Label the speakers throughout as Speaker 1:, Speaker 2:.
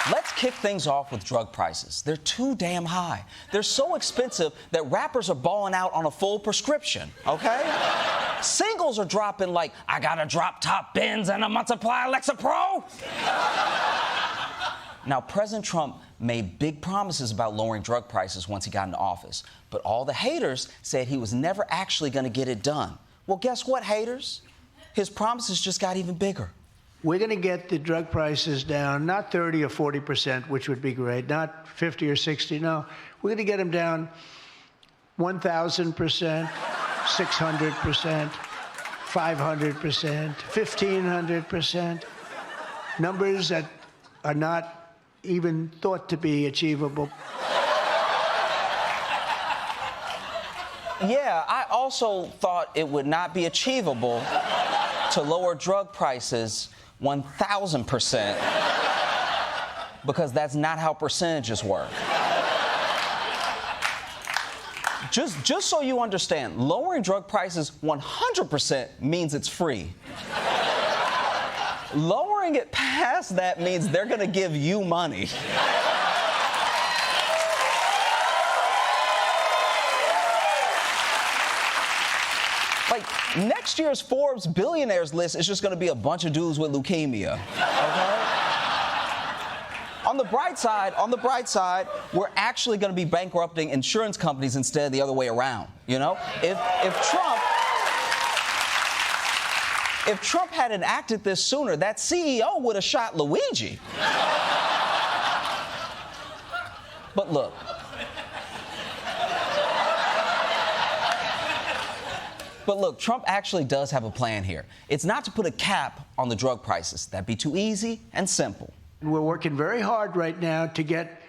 Speaker 1: Let's kick things off with drug prices. They're too damn high. They're so expensive that rappers are balling out on a full prescription, okay? Singles are dropping like, I got a drop top Benz and a multiply Alexa Pro. Now, President Trump made big promises about lowering drug prices once he got into office, but all the haters said he was never actually going to get it done. Well, guess what, haters? His promises just got even bigger.
Speaker 2: We're going to get the drug prices down, not 30 or 40%, which would be great, not 50 or 60. No, we're going to get them down 1,000%, 600%, 500%, 1,500%. Numbers that are not even thought to be achievable.
Speaker 1: Yeah, I also thought it would not be achievable to lower drug prices 1,000%, because that's not how percentages work. Just so you understand, lowering drug prices 100% means it's free. Lowering it past that means they're gonna give you money. Like, next year's Forbes billionaires list is just going to be a bunch of dudes with leukemia, okay? On the bright side, we're actually going to be bankrupting insurance companies instead of the other way around, you know? If Trump had enacted this sooner, that CEO would have shot Luigi. But look, Trump actually does have a plan here. It's not to put a cap on the drug prices. That'd be too easy and simple.
Speaker 2: We're working very hard right now to get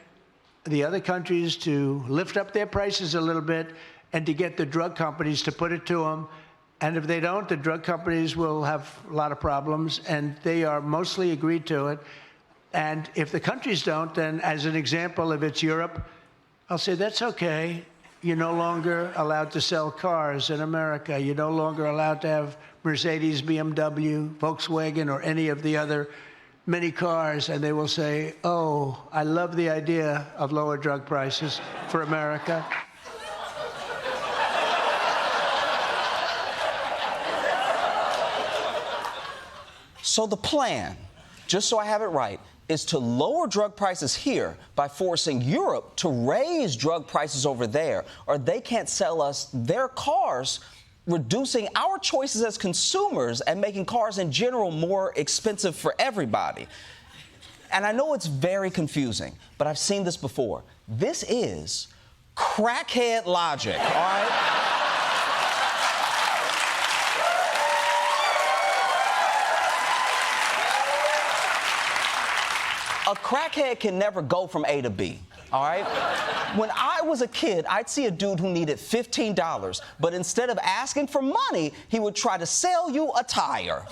Speaker 2: the other countries to lift up their prices a little bit and to get the drug companies to put it to them. And if they don't, the drug companies will have a lot of problems, and they are mostly agreed to it. And if the countries don't, then as an example, if it's Europe, I'll say that's okay. You're no longer allowed to sell cars in America. You're no longer allowed to have Mercedes, BMW, Volkswagen, or any of the other many cars. And they will say, oh, I love the idea of lower drug prices for America.
Speaker 1: So the plan, just so I have it right, is to lower drug prices here by forcing Europe to raise drug prices over there, or they can't sell us their cars, reducing our choices as consumers and making cars in general more expensive for everybody. And I know it's very confusing, but I've seen this before. This is crackhead logic, all right? A crackhead can never go from A to B, all right? When I was a kid, I'd see a dude who needed $15, but instead of asking for money, he would try to sell you a tire,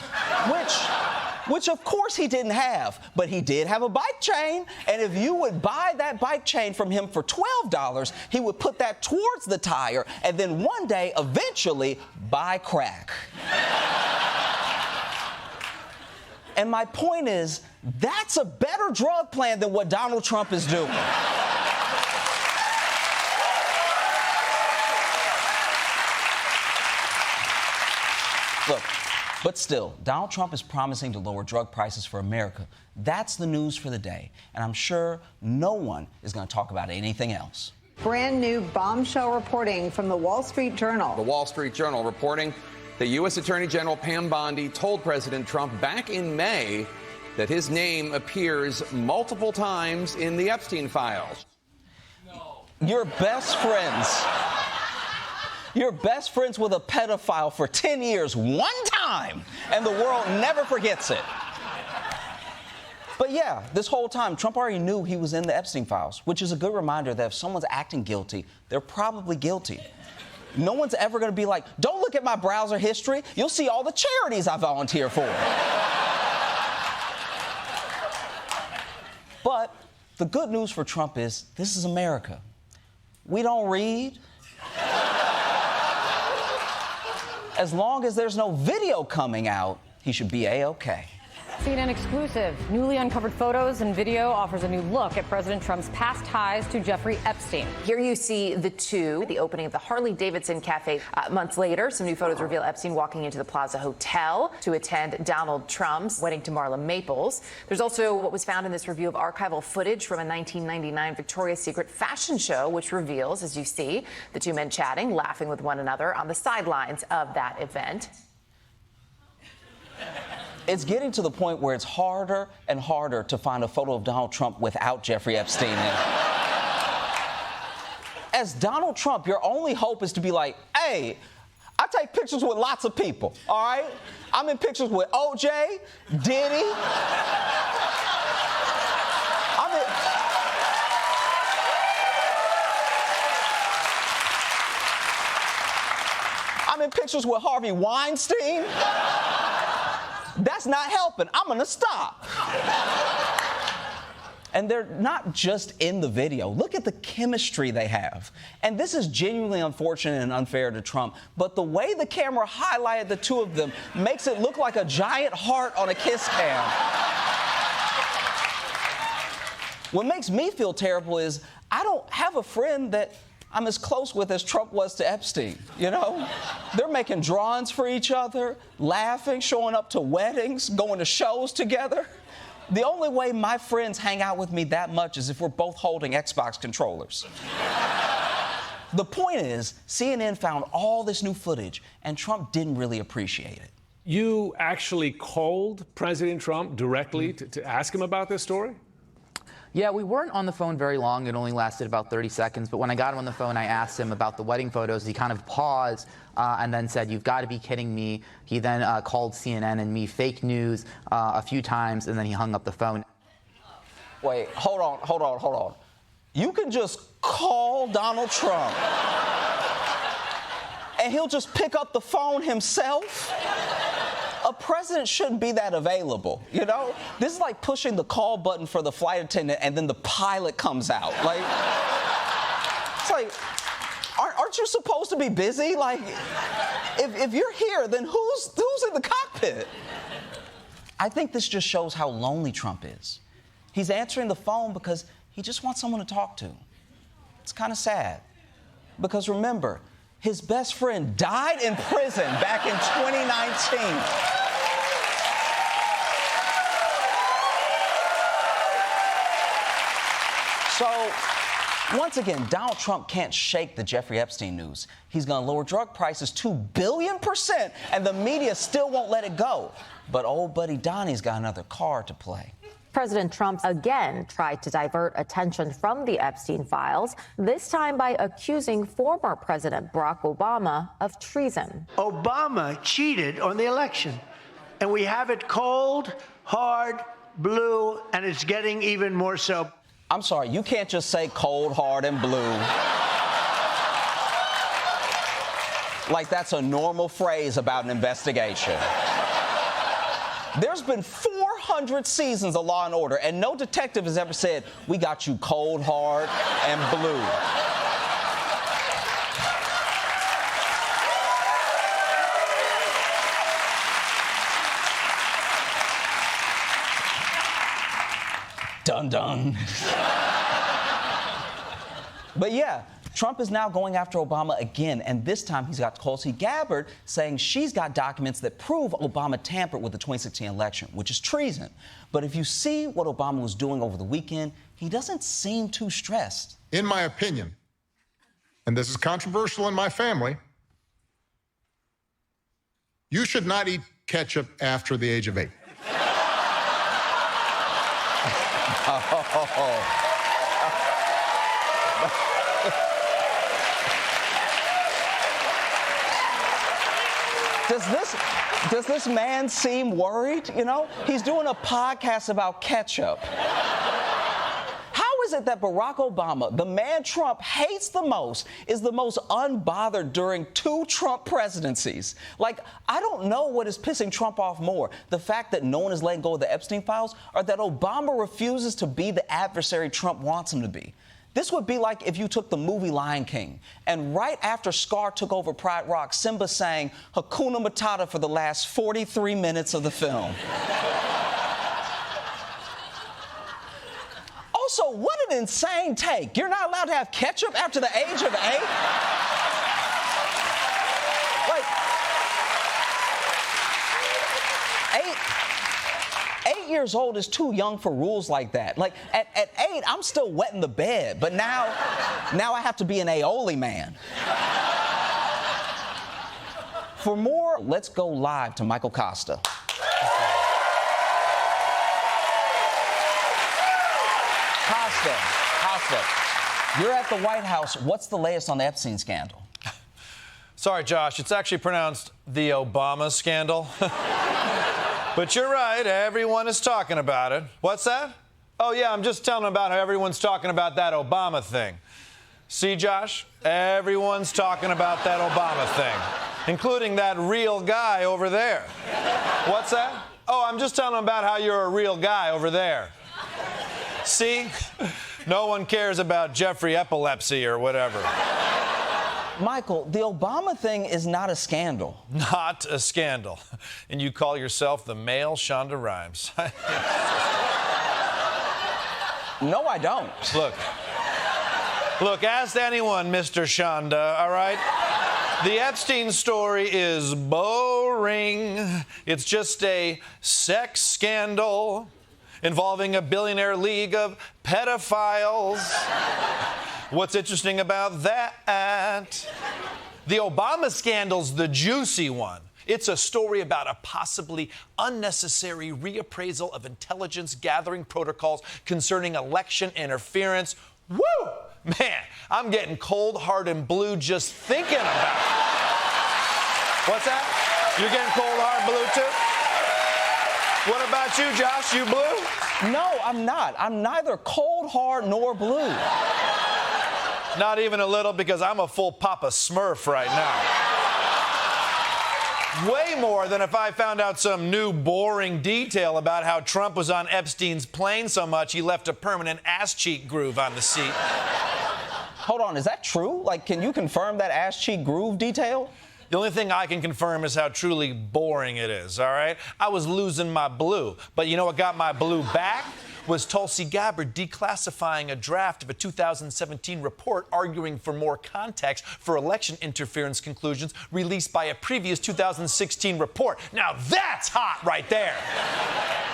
Speaker 1: which of course he didn't have, but he did have a bike chain, and if you would buy that bike chain from him for $12, he would put that towards the tire, and then one day, eventually, buy crack. And my point is, that's a better drug plan than what Donald Trump is doing. Look, but still, Donald Trump is promising to lower drug prices for America. That's the news for the day. And I'm sure no one is going to talk about anything else.
Speaker 3: Brand new bombshell reporting from the Wall Street Journal.
Speaker 4: The Wall Street Journal reporting that U.S. Attorney General Pam Bondi told President Trump back in May that his name appears multiple times in the Epstein files.
Speaker 1: No. You're best friends with a pedophile for 10 years, one time, and the world never forgets it. But yeah, this whole time, Trump already knew he was in the Epstein files, which is a good reminder that if someone's acting guilty, they're probably guilty. No one's ever going to be like, don't look at my browser history. You'll see all the charities I volunteer for. But the good news for Trump is this is America. We don't read. As long as there's no video coming out, he should be A-OK.
Speaker 5: CNN exclusive. Newly uncovered photos and video offers a new look at President Trump's past ties to Jeffrey Epstein.
Speaker 6: Here you see the two, the opening of the Harley-Davidson Cafe. Months later, some new photos reveal Epstein walking into the Plaza Hotel to attend Donald Trump's wedding to Marla Maples. There's also what was found in this review of archival footage from a 1999 Victoria's Secret fashion show, which reveals, as you see, the two men chatting, laughing with one another on the sidelines of that event.
Speaker 1: It's getting to the point where it's harder and harder to find a photo of Donald Trump without Jeffrey Epstein in it. As Donald Trump, your only hope is to be like, hey, I take pictures with lots of people, all right? I'm in pictures with OJ, Diddy. I'm in pictures with Harvey Weinstein. That's not helping. I'm gonna stop. And they're not just in the video. Look at the chemistry they have. And this is genuinely unfortunate and unfair to Trump, but the way the camera highlighted the two of them makes it look like a giant heart on a kiss cam. What makes me feel terrible is I don't have a friend that I'm as close with as Trump was to Epstein, you know? They're making drawings for each other, laughing, showing up to weddings, going to shows together. The only way my friends hang out with me that much is if we're both holding Xbox controllers. The point is, CNN found all this new footage, and Trump didn't really appreciate it.
Speaker 7: You actually called President Trump directly to ask him about this story?
Speaker 8: Yeah, we weren't on the phone very long. It only lasted about 30 seconds. But when I got him on the phone, I asked him about the wedding photos. He kind of paused and then said, "You've got to be kidding me." He then called CNN and me fake news a few times, and then he hung up the phone.
Speaker 1: Wait, hold on. You can just call Donald Trump and he'll just pick up the phone himself? A president shouldn't be that available, you know? This is like pushing the call button for the flight attendant and then the pilot comes out. Like, it's like, aren't you supposed to be busy? Like, if you're here, then who's in the cockpit? I think this just shows how lonely Trump is. He's answering the phone because he just wants someone to talk to. It's kind of sad. Because remember, his best friend died in prison back in 2019. So, once again, Donald Trump can't shake the Jeffrey Epstein news. He's going to lower drug prices 2 billion%, and the media still won't let it go. But old buddy Donnie's got another card to play.
Speaker 9: President Trump again tried to divert attention from the Epstein files, this time by accusing former President Barack Obama of treason.
Speaker 2: Obama cheated on the election, and we have it cold, hard, blue, and it's getting even more so.
Speaker 1: I'm sorry, you can't just say cold, hard, and blue. Like that's a normal phrase about an investigation. There's been 400 seasons of Law & Order, and no detective has ever said, we got you cold, hard, and blue. Dun dun. But yeah, Trump is now going after Obama again, and this time he's got Tulsi Gabbard saying she's got documents that prove Obama tampered with the 2016 election, which is treason. But if you see what Obama was doing over the weekend, he doesn't seem too stressed.
Speaker 10: In my opinion, and this is controversial in my family, you should not eat ketchup after the age of 8. Does this man seem worried? You know, he's doing a podcast about ketchup. How is it that Barack Obama, the man Trump hates the most, is the most unbothered during 2 Trump presidencies? Like, I don't know what is pissing Trump off more, the fact that no one is letting go of the Epstein files, or that Obama refuses to be the adversary Trump wants him to be. This would be like if you took the movie Lion King, and right after Scar took over Pride Rock, Simba sang Hakuna Matata for the last 43 minutes of the film.
Speaker 1: Also, what an insane take. You're not allowed to have ketchup after the age of 8? Like, 8 years old is too young for rules like that. Like, at 8, I'm still wetting the bed, but now I have to be an aioli man. For more, let's go live to Michael Kosta. Kosta, you're at the White House. What's the latest on the Epstein scandal?
Speaker 11: Sorry, Josh. It's actually pronounced the Obama scandal. But you're right. Everyone is talking about it. What's that? Oh, yeah, I'm just telling them about how everyone's talking about that Obama thing. See, Josh? Everyone's talking about that Obama thing, including that real guy over there. What's that? Oh, I'm just telling them about how you're a real guy over there. See? No one cares about Jeffrey Epilepsy or whatever.
Speaker 1: Michael, the Obama thing is not a scandal.
Speaker 11: Not a scandal. And you call yourself the male Shonda Rhimes.
Speaker 1: No, I don't.
Speaker 11: Look, ask anyone, Mr. Shonda, all right? The Epstein story is boring. It's just a sex scandal involving a billionaire league of pedophiles. What's interesting about that? The Obama scandal's the juicy one. It's a story about a possibly unnecessary reappraisal of intelligence gathering protocols concerning election interference. Woo! Man, I'm getting cold, hard, and blue just thinking about it. What's that? You're getting cold, hard, blue, too? What about you, Josh? You blue?
Speaker 1: No, I'm not. I'm neither cold, hard, nor blue.
Speaker 11: Not even a little, because I'm a full Papa Smurf right now. Way more than if I found out some new boring detail about how Trump was on Epstein's plane so much he left a permanent ass cheek groove on the seat.
Speaker 1: Hold on, is that true? Like, can you confirm that ass cheek groove detail?
Speaker 11: The only thing I can confirm is how truly boring it is, all right? I was losing my blue, but you know what got my blue back? Was Tulsi Gabbard declassifying a draft of a 2017 report arguing for more context for election interference conclusions released by a previous 2016 report. Now that's hot right there.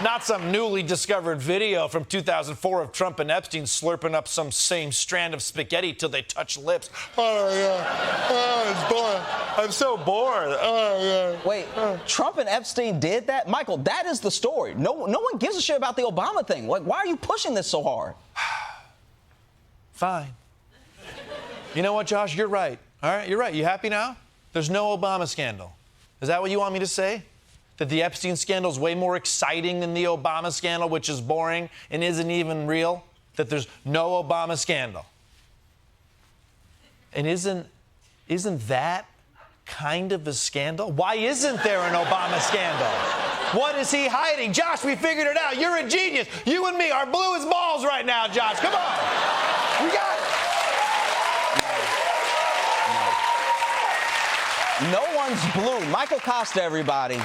Speaker 11: Not some newly discovered video from 2004 of Trump and Epstein slurping up some same strand of spaghetti till they touch lips. Oh, yeah. Oh, it's boring. I'm so bored. Oh, yeah.
Speaker 1: Wait, Trump and Epstein did that? Michael, that is the story. No one gives a shit about the Obama thing. Like, why are you pushing this so hard?
Speaker 11: Fine. You know what, Josh? You're right. All right, you're right. You happy now? There's no Obama scandal. Is that what you want me to say? That the Epstein scandal is way more exciting than the Obama scandal, which is boring and isn't even real? That there's no Obama scandal? And isn't that kind of a scandal? Why isn't there an Obama scandal? What is he hiding? Josh, we figured it out. You're a genius. You and me are blue as balls right now, Josh. Come on. We got it.
Speaker 1: No one's blue. Michael Kosta, everybody.